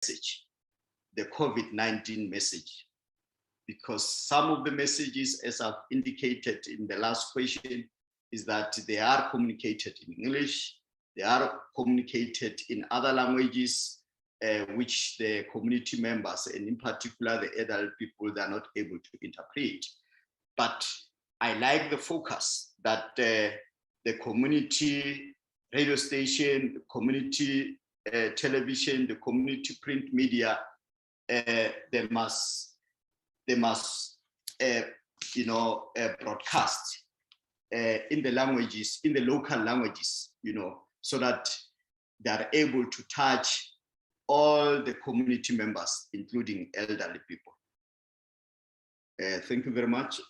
message, the COVID-19 message, because some of the messages, as I've indicated in the last question, is that they are communicated in English, they are communicated in other languages, which the community members, and in particular the adult people, they are not able to interpret. But I like the focus that the community radio station, the community television, the community print media, they must broadcast in the languages, in the local languages, so that they are able to touch all the community members, including elderly people. Thank you very much,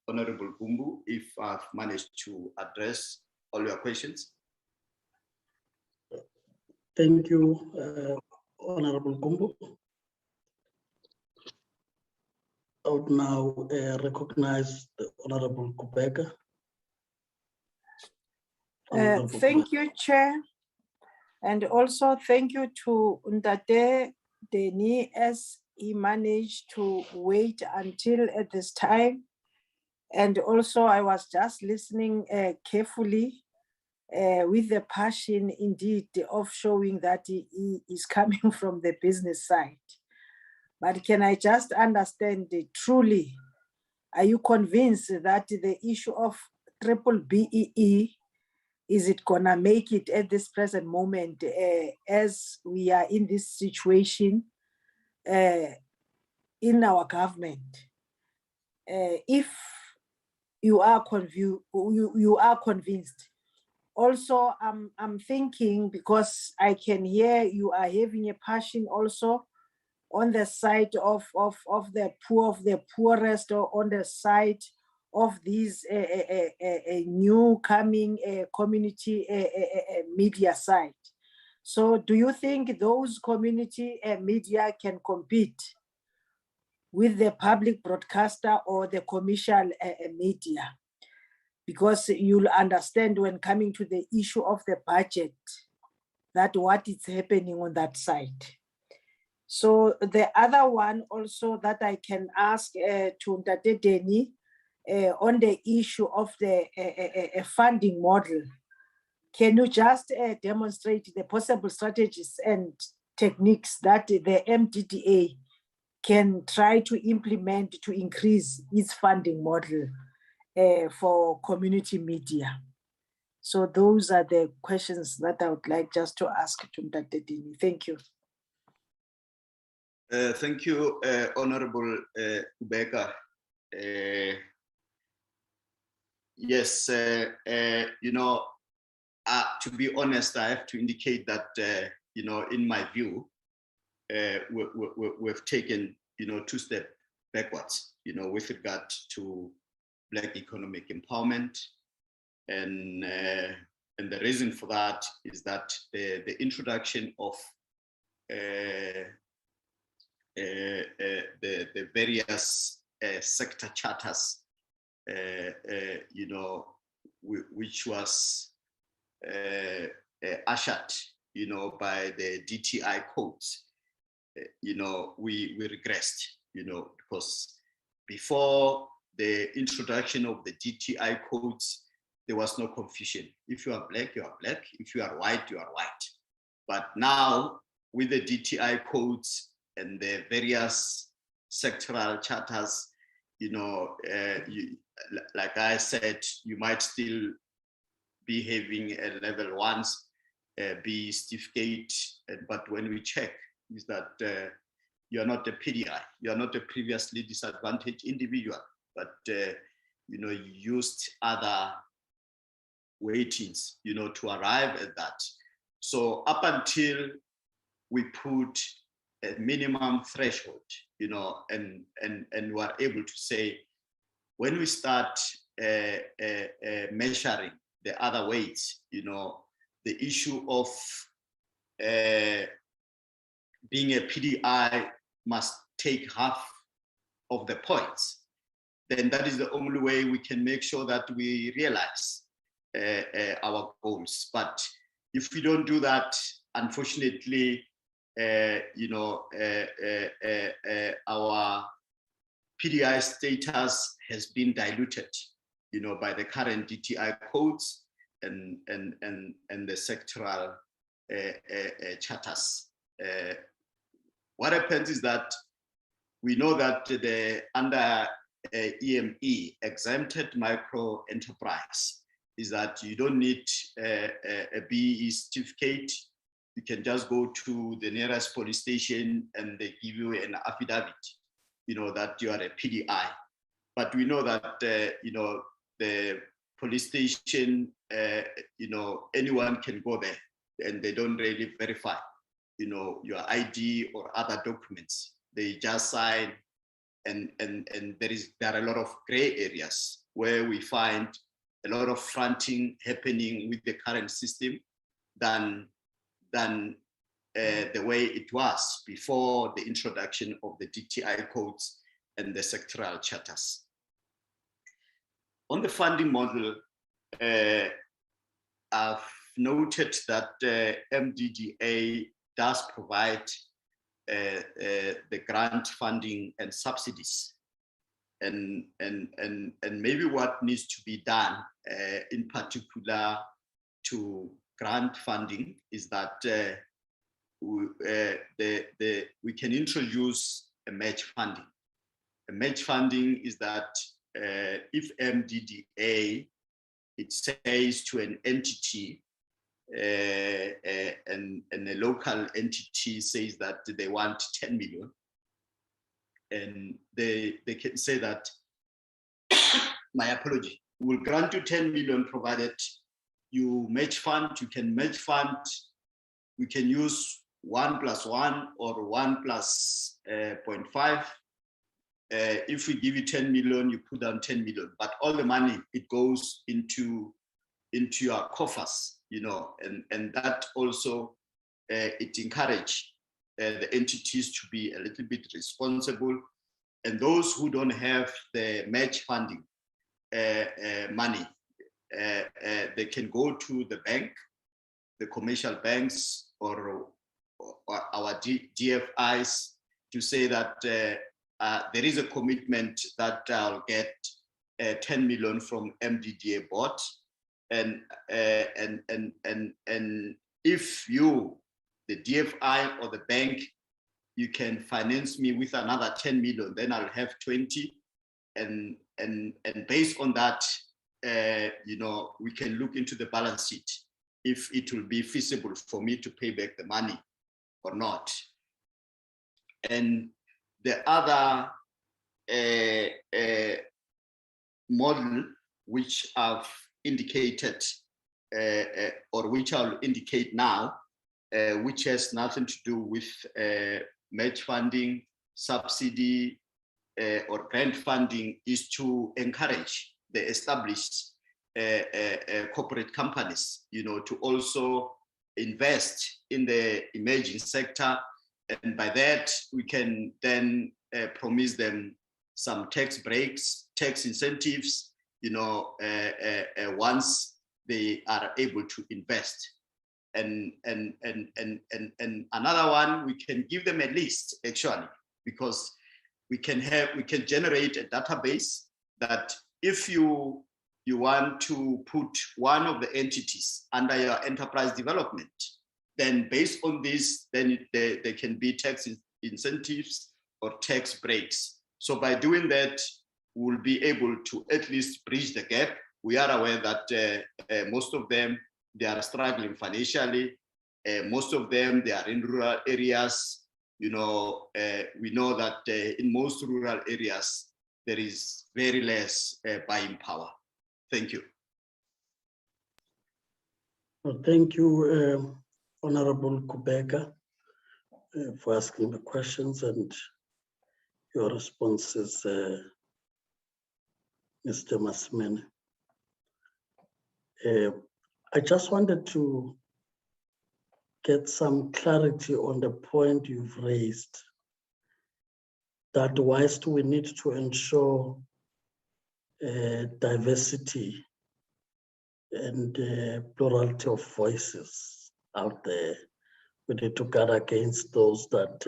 Honorable Gumbu, if I've managed to address all your questions. Thank you, Honorable Gumbu. I would now recognize the Honorable Kubeka. Thank you, Chair. And also thank you to Ndate Deni, as he managed to wait until at this time. And also I was just listening carefully with the passion indeed of showing that he is coming from the business side. But can I just understand truly, are you convinced that the issue of triple BEE, is it gonna make it at this present moment as we are in this situation in our government? If you are convinced. Also, I'm thinking, because I can hear you are having a passion also on the side of the poor, of the poorest, or on the side of these new coming community media side. So do you think those community media can compete with the public broadcaster or the commercial media? Because you'll understand when coming to the issue of the budget, that what is happening on that side. So the other one also that I can ask to Ndate Deni, on the issue of the funding model, can you just demonstrate the possible strategies and techniques that the MDDA can try to implement to increase its funding model for community media? So those are the questions that I would like just to ask to Ndate Deni. Thank you. Thank you, Honorable Kubeka. Yes, to be honest, I have to indicate that, in my view, we've taken, 2 steps backwards, with regard to Black economic empowerment. And the reason for that is that the introduction of the various sector charters, which was ushered, by the DTI codes, we regressed, because before the introduction of the DTI codes, there was no confusion. If you are Black, you are Black. If you are white, you are white. But now, with the DTI codes and the various sectoral charters, like I said, you might still be having a level 1 B certificate, but when we check, is that you are not a PDI, you are not a previously disadvantaged individual, but you used other weightings, to arrive at that. So up until we put a minimum threshold, and we're able to say, when we start measuring the other weights, the issue of being a PDI must take half of the points, then that is the only way we can make sure that we realize our goals. But if we don't do that, unfortunately, our PDI status has been diluted, by the current DTI codes and the sectoral charters. What happens is that we know that under EME, exempted micro enterprise, is that you don't need a BE certificate. You can just go to the nearest police station and they give you an affidavit, that you are a PDI. But we know that, the police station, anyone can go there and they don't really verify, your ID or other documents. They just sign, and there are a lot of gray areas where we find a lot of fronting happening with the current system than the way it was before the introduction of the DTI codes and the sectoral charters. On the funding model, I've noted that MDDA does provide the grant funding and subsidies, and maybe what needs to be done in particular to grant funding is that we can introduce a match funding. A match funding is that if MDDA, it says to an entity, and a local entity says that they want 10 million, and they can say that, my apology, we'll grant you 10 million provided you match fund. You can match fund, we can use 1+1 or 1 plus 0.5. If we give you 10 million, you put down 10 million, but all the money, it goes into your coffers, and that also, it encourages the entities to be a little bit responsible. And those who don't have the match funding money, they can go to the bank, the commercial banks, or our DFIs to say that there is a commitment that I'll get 10 million from MDDA board, and if you, the DFI or the bank, you can finance me with another 10 million, then I'll have 20, and based on that, we can look into the balance sheet if it will be feasible for me to pay back the money or not. And the other model which I've indicated, or which I'll indicate now, which has nothing to do with match funding, subsidy, or grant funding, is to encourage the established corporate companies, to also invest in the emerging sector. And by that, we can then promise them some tax breaks, tax incentives, once they are able to invest. And another one, we can give them a list, actually, because we can generate a database that if you want to put one of the entities under your enterprise development, then based on this, then there can be tax incentives or tax breaks. So by doing that, we'll be able to at least bridge the gap. We are aware that most of them, they are struggling financially. Most of them, they are in rural areas. We know that in most rural areas, there is very less buying power. Thank you. Well, thank you, Honorable Kubeka, for asking the questions and your responses, Mr. Masimene. I just wanted to get some clarity on the point you've raised, that whilst we need to ensure diversity and plurality of voices out there, we need to guard against those that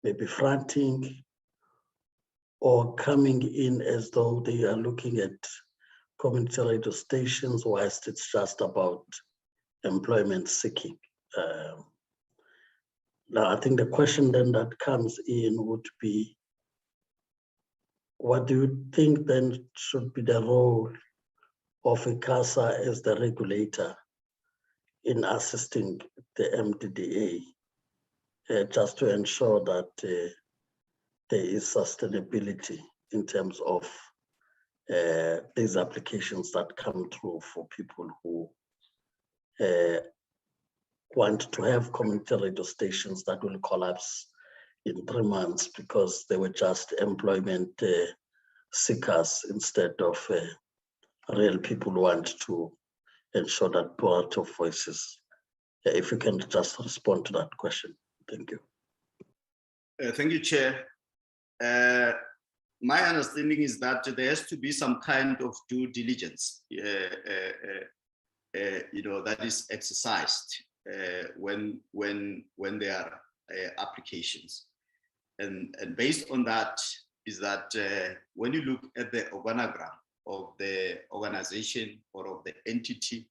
may be fronting or coming in as though they are looking at community radio stations whilst it's just about employment seeking. Now, I think the question then that comes in would be, what do you think then should be the role of ICASA as the regulator in assisting the MDDA just to ensure that there is sustainability in terms of these applications that come through for people who want to have community radio stations that will collapse in 3 months because they were just employment seekers instead of real people who want to ensure that plurality of voices. If you can just respond to that question. Thank you. Thank you, Chair. My understanding is that there has to be some kind of due diligence, that is exercised when there are applications, and based on that is that when you look at the organogram of the organization or of the entity,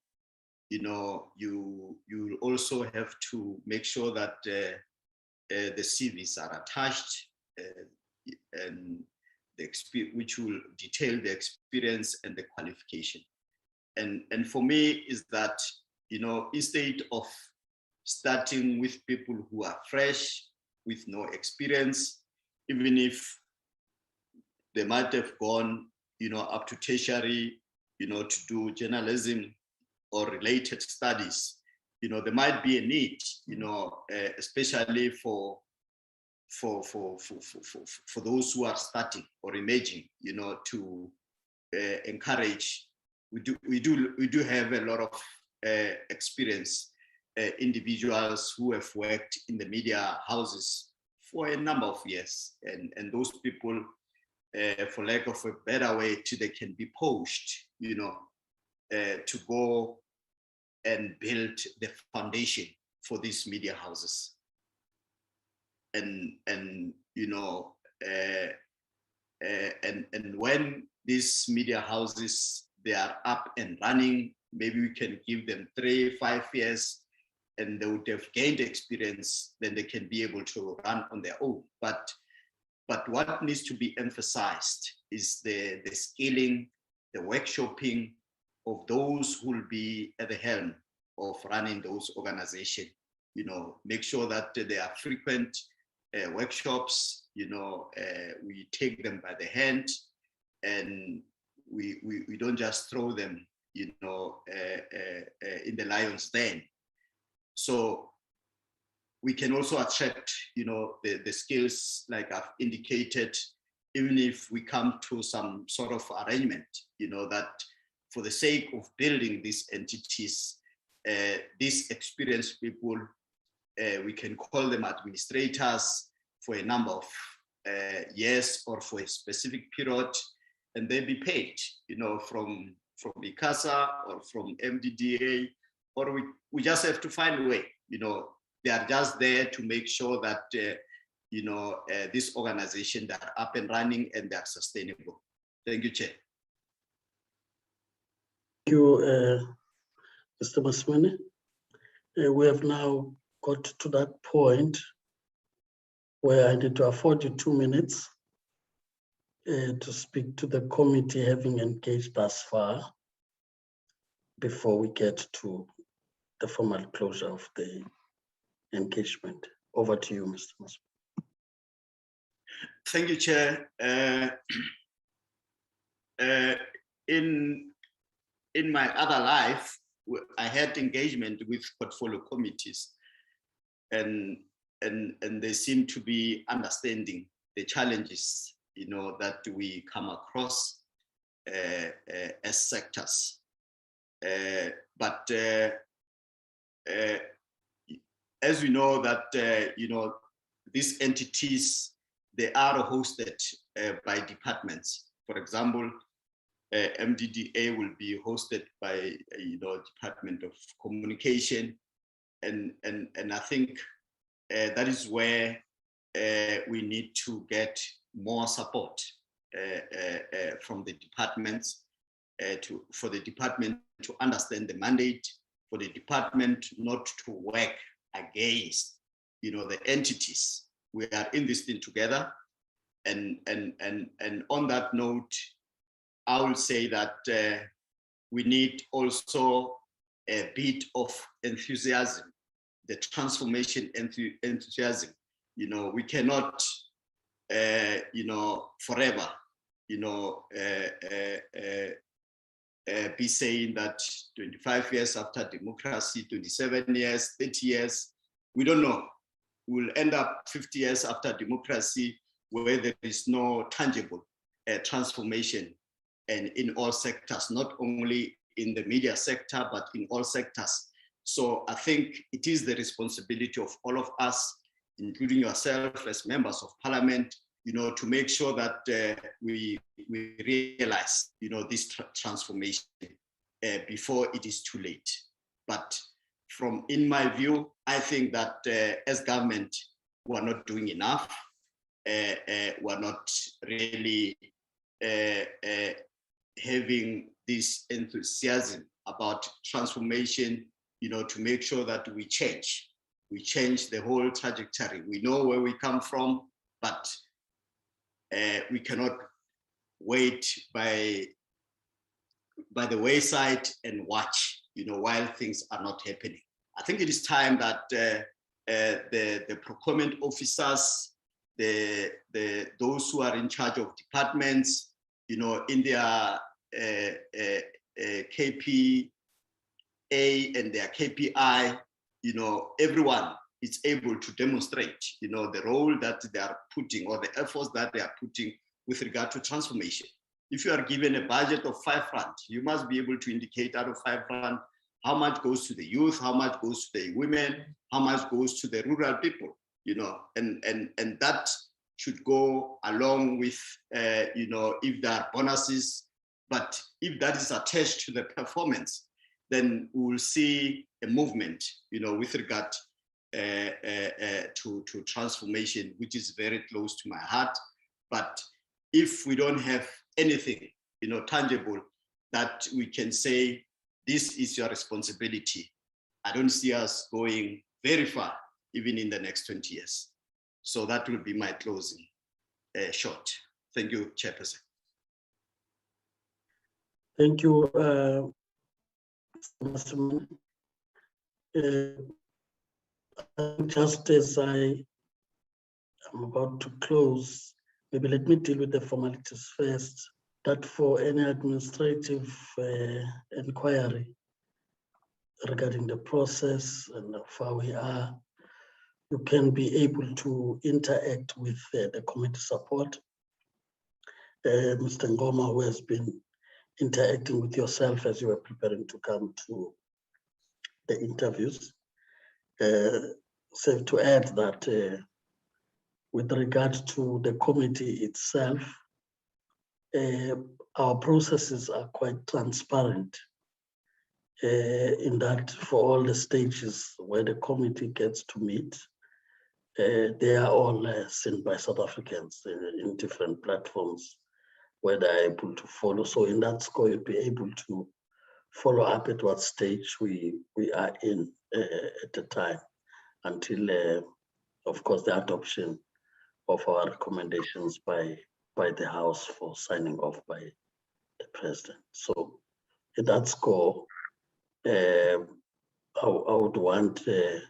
you also have to make sure that the CVs are attached and which will detail the experience and the qualification. And for me is that, instead of starting with people who are fresh, with no experience, even if they might have gone, up to tertiary, to do journalism or related studies, there might be a need, especially for those who are starting or emerging, to encourage. We do have a lot of experience, individuals who have worked in the media houses for a number of years, and those people, for lack of a better way, they can be poached, to go and build the foundation for these media houses. And when these media houses, they are up and running, maybe we can give them 3-5 years and they would have gained experience, then they can be able to run on their own. But what needs to be emphasized is the scaling, the workshopping of those who will be at the helm of running those organizations. Make sure that there are frequent workshops, we take them by the hand and we don't just throw them, in the lion's den. So we can also attract, the skills like I've indicated, even if we come to some sort of arrangement, that for the sake of building these entities, these experienced people, we can call them administrators for a number of years or for a specific period, and they be paid, from ICASA or from MDDA, or we just have to find a way, they are just there to make sure that, this organization that are up and running and they are sustainable. Thank you, Chair. Thank you, Mr. Masmene. We have now got to that point where I need to afford you 2 minutes to speak to the committee having engaged thus far before we get to the formal closure of the engagement. Over to you, Mr. Masmene. Thank you, Chair. In my other life, I had engagement with portfolio committees, and they seem to be understanding the challenges, that we come across as sectors. But as we know that, these entities, they are hosted by departments. For example, MDDA will be hosted by, Department of Communication. I think that is where we need to get more support from the departments for the department to understand the mandate, for the department not to work against, the entities. We are in this thing together, and on that note, I will say that we need also a bit of enthusiasm, the transformation enthusiasm. We cannot, forever, be saying that 25 years after democracy, 27 years, 30 years, we don't know. We'll end up 50 years after democracy where there is no tangible transformation, and in all sectors, not only in the media sector, but in all sectors. So I think it is the responsibility of all of us, including yourself as members of parliament, to make sure that we realize, this transformation before it is too late. But in my view, I think that as government, we are not doing enough. We are not really having this enthusiasm about transformation, to make sure that we change the whole trajectory. We know where we come from, but we cannot wait by the wayside and watch, while things are not happening. I think it is time that the procurement officers, those who are in charge of departments, in their KPA and their KPI, everyone is able to demonstrate, the role that they are putting or the efforts that they are putting with regard to transformation. If you are given a budget of £5, you must be able to indicate out of £5 how much goes to the youth, how much goes to the women, how much goes to the rural people, and that should go along with, if there are bonuses, but if that is attached to the performance, then we will see a movement, with regard to transformation, which is very close to my heart. But if we don't have anything, tangible that we can say, this is your responsibility, I don't see us going very far, even in the next 20 years. So that will be my closing short. Thank you, Chairperson. Thank you, Mr. Mann. Just as I am about to close, maybe let me deal with the formalities first. That for any administrative inquiry regarding the process and how far we are, you can be able to interact with the committee support. Mr. Ngoma, who has been interacting with yourself as you were preparing to come to the interviews. Safe to add that with regard to the committee itself, our processes are quite transparent in that for all the stages where the committee gets to meet, they are all seen by South Africans in different platforms where they're able to follow. So in that score, you'll be able to follow up at what stage we are in at the time until, of course, the adoption of our recommendations by the House for signing off by the President. So at that score, I would want to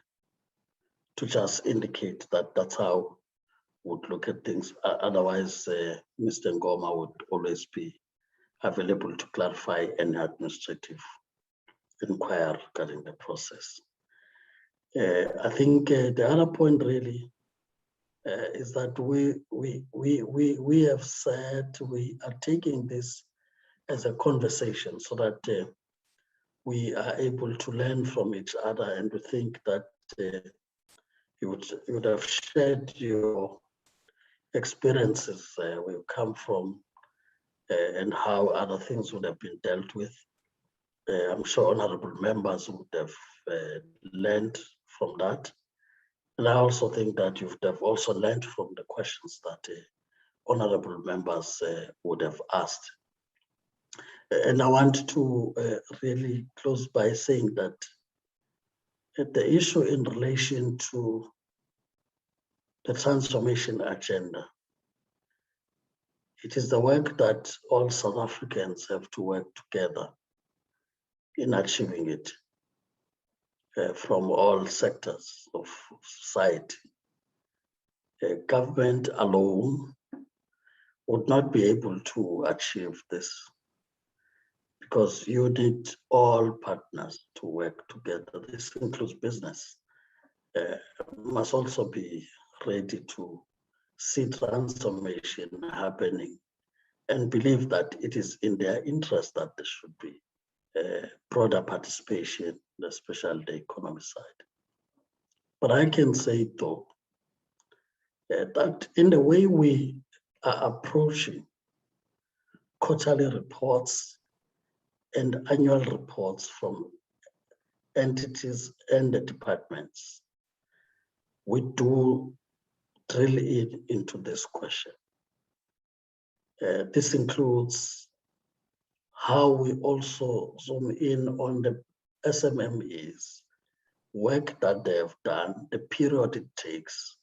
just indicate that that's how would look at things. Otherwise, Mr. Ngoma would always be available to clarify any administrative inquiry regarding the process. I think the other point really is that we have said we are taking this as a conversation so that we are able to learn from each other, and we think that you would have shared your experiences where you come from and how other things would have been dealt with. I'm sure honorable members would have learned from that. And I also think that they've also learned from the questions that honorable members would have asked. And I want to really close by saying that the issue in relation to the transformation agenda, it is the work that all South Africans have to work together in achieving it from all sectors of society. Government alone would not be able to achieve this because you need all partners to work together. This includes business. Must also be ready to see transformation happening and believe that it is in their interest that there should be broader participation, especially the economy side. But I can say though, that in the way we are approaching quarterly reports and annual reports from entities and the departments, we do drill into this question. This includes how we also zoom in on the SMMEs, work that they have done, the period it takes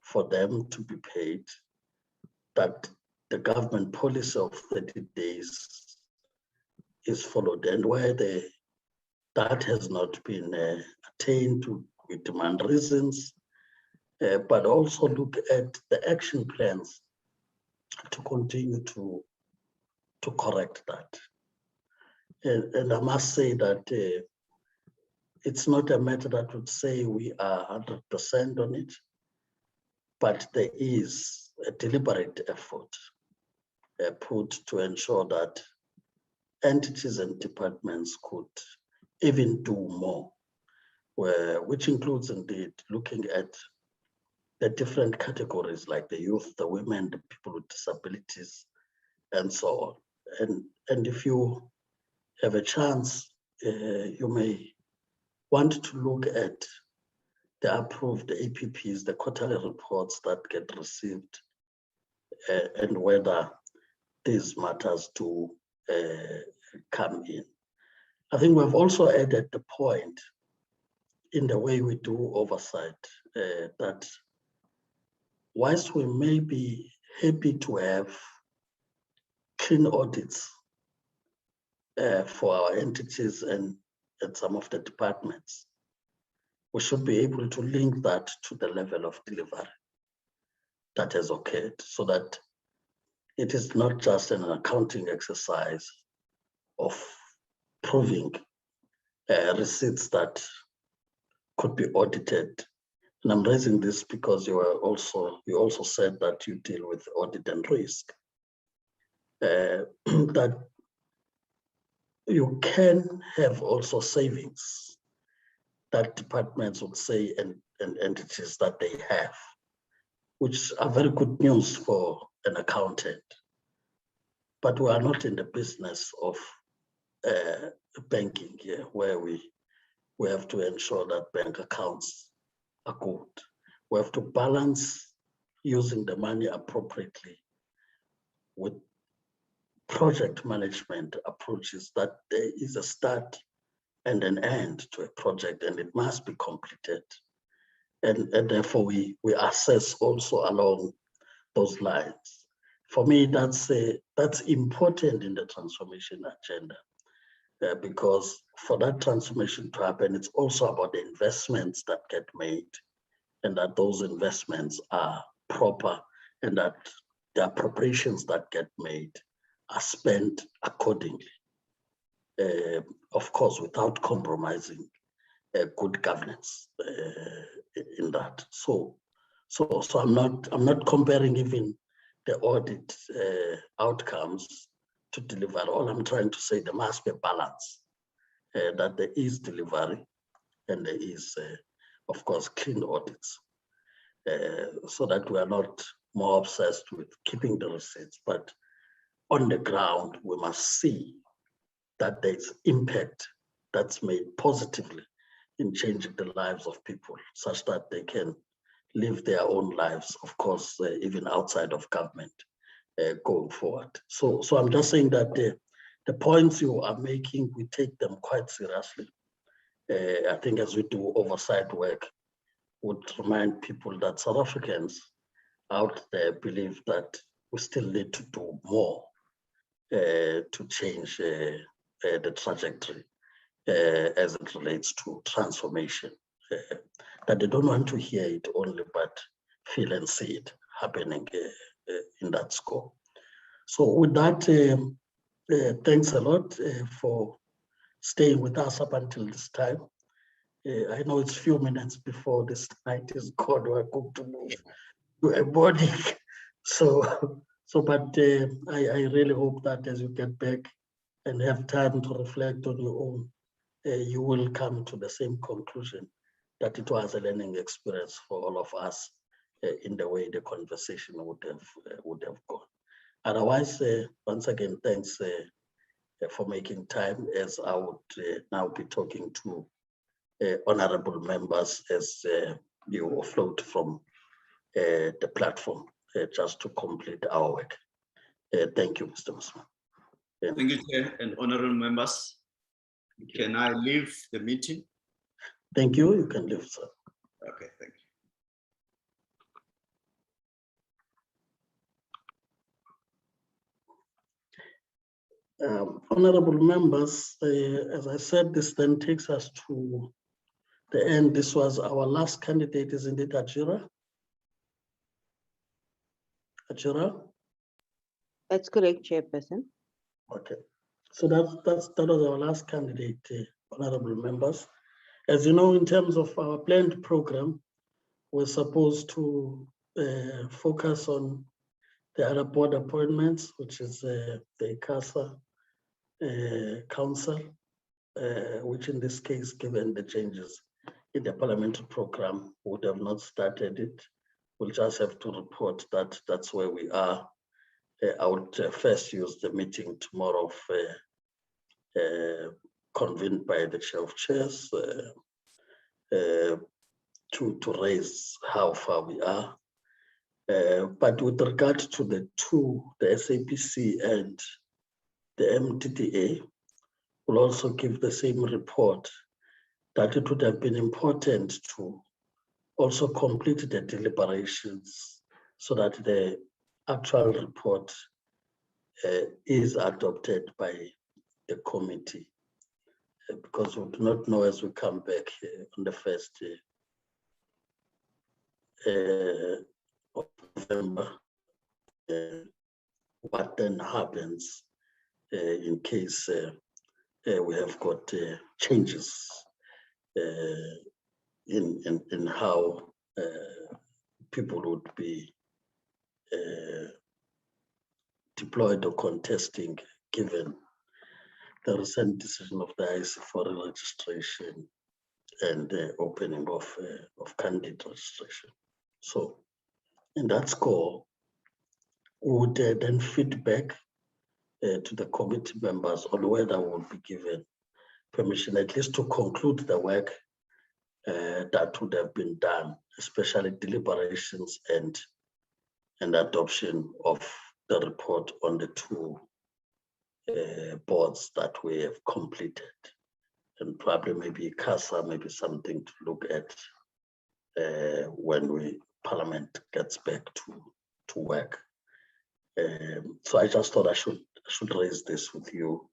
for them to be paid, that the government policy of 30 days is followed, and where that has not been attained with demand reasons, but also look at the action plans to continue to correct that. And I must say that it's not a matter that would say we are 100% on it, but there is a deliberate effort put to ensure that entities and departments could even do more, which includes indeed looking at the different categories like the youth, the women, the people with disabilities, and so on. And if you have a chance, you may want to look at the approved APPs, the quarterly reports that get received, and whether these matters do come in. I think we've also added the point in the way we do oversight that whilst we may be happy to have clean audits for our entities and some of the departments, we should be able to link that to the level of delivery that has occurred, so that it is not just an accounting exercise of proving receipts that could be audited. And I'm raising this because you also said that you deal with audit and risk. That you can have also savings that departments would say and entities that they have, which are very good news for an accountant. But we are not in the business of banking here, where we have to ensure that bank accounts are good. We have to balance using the money appropriately with project management approaches, that there is a start and an end to a project, and it must be completed. And therefore we assess also along those lines. For me, that's important in the transformation agenda, because for that transformation to happen, it's also about the investments that get made, and that those investments are proper, and that the appropriations that get made are spent accordingly. Of course, without compromising good governance in that. So I'm not comparing even the audit outcomes to deliver. All I'm trying to say, there must be a balance, that there is delivery and there is, of course, clean audits, so that we are not more obsessed with keeping the receipts, but on the ground, we must see that there's impact that's made positively in changing the lives of people such that they can live their own lives, of course, even outside of government going forward. So I'm just saying that the points you are making, we take them quite seriously. I think as we do oversight work, would remind people that South Africans out there believe that we still need to do more to change the trajectory as it relates to transformation. That they don't want to hear it only, but feel and see it happening in that scope. So with that, thanks a lot for staying with us up until this time. I know it's few minutes before this night is gone. We're going to move to a morning. But I really hope that as you get back and have time to reflect on your own, you will come to the same conclusion that it was a learning experience for all of us in the way the conversation would have gone. Otherwise, once again, thanks for making time, as I would now be talking to honorable members as you offload from the platform just to complete our work. Thank you, Mr. Musman. Thank you, Chair and honorable members. Can I leave the meeting? Thank you. You can leave, sir. Okay, thank you. Honorable members, as I said, this then takes us to the end. This was our last candidate, isn't it, Ajira? Ajira? That's correct, Chairperson. Okay, so that was our last candidate, honorable members. As you know, in terms of our planned program, we're supposed to focus on the other board appointments, which is the ICASA Council, which in this case, given the changes in the parliamentary program, would have not started it. We'll just have to report that that's where we are. I would first use the meeting tomorrow convened by the chair of chairs to raise how far we are. But with regard to the two, the SAPC and the MDDA, will also give the same report that it would have been important to also complete the deliberations so that the actual report is adopted by the committee, because we do not know as we come back on the 1st of November what then happens in case we have got changes in how people would be deployed or contesting, given the recent decision of the IC for registration and the opening of candidate registration. So in that score, we would then feedback to the committee members on whether we would be given permission at least to conclude the work that would have been done, especially deliberations and adoption of the report on the two boards that we have completed, and probably maybe CASA, maybe something to look at when Parliament gets back to work. So I just thought I should raise this with you,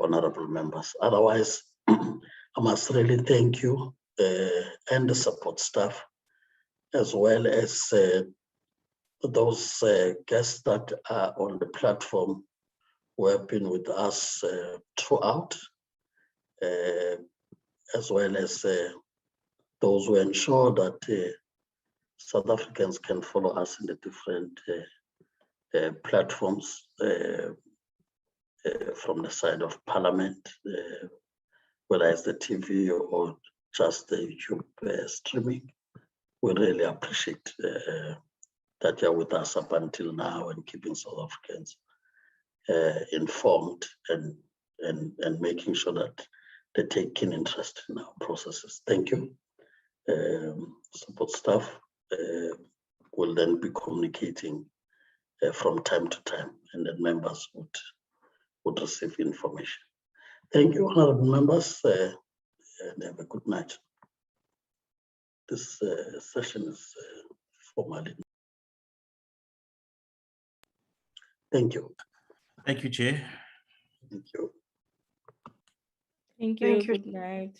honorable members. Otherwise, I must really thank you and the support staff, as well as those guests that are on the platform who have been with us throughout, as well as those who ensure that South Africans can follow us in the different platforms from the side of Parliament, whether it's the TV or just the YouTube streaming. We really appreciate that you're with us up until now and keeping South Africans informed and making sure that they take keen interest in our processes. Thank you. Support staff will then be communicating from time to time, and then members would receive information. Thank you, honorable members, and have a good night. This session is formally. Thank you. Thank you, Chair. Thank you. Thank you. Thank you. Good night.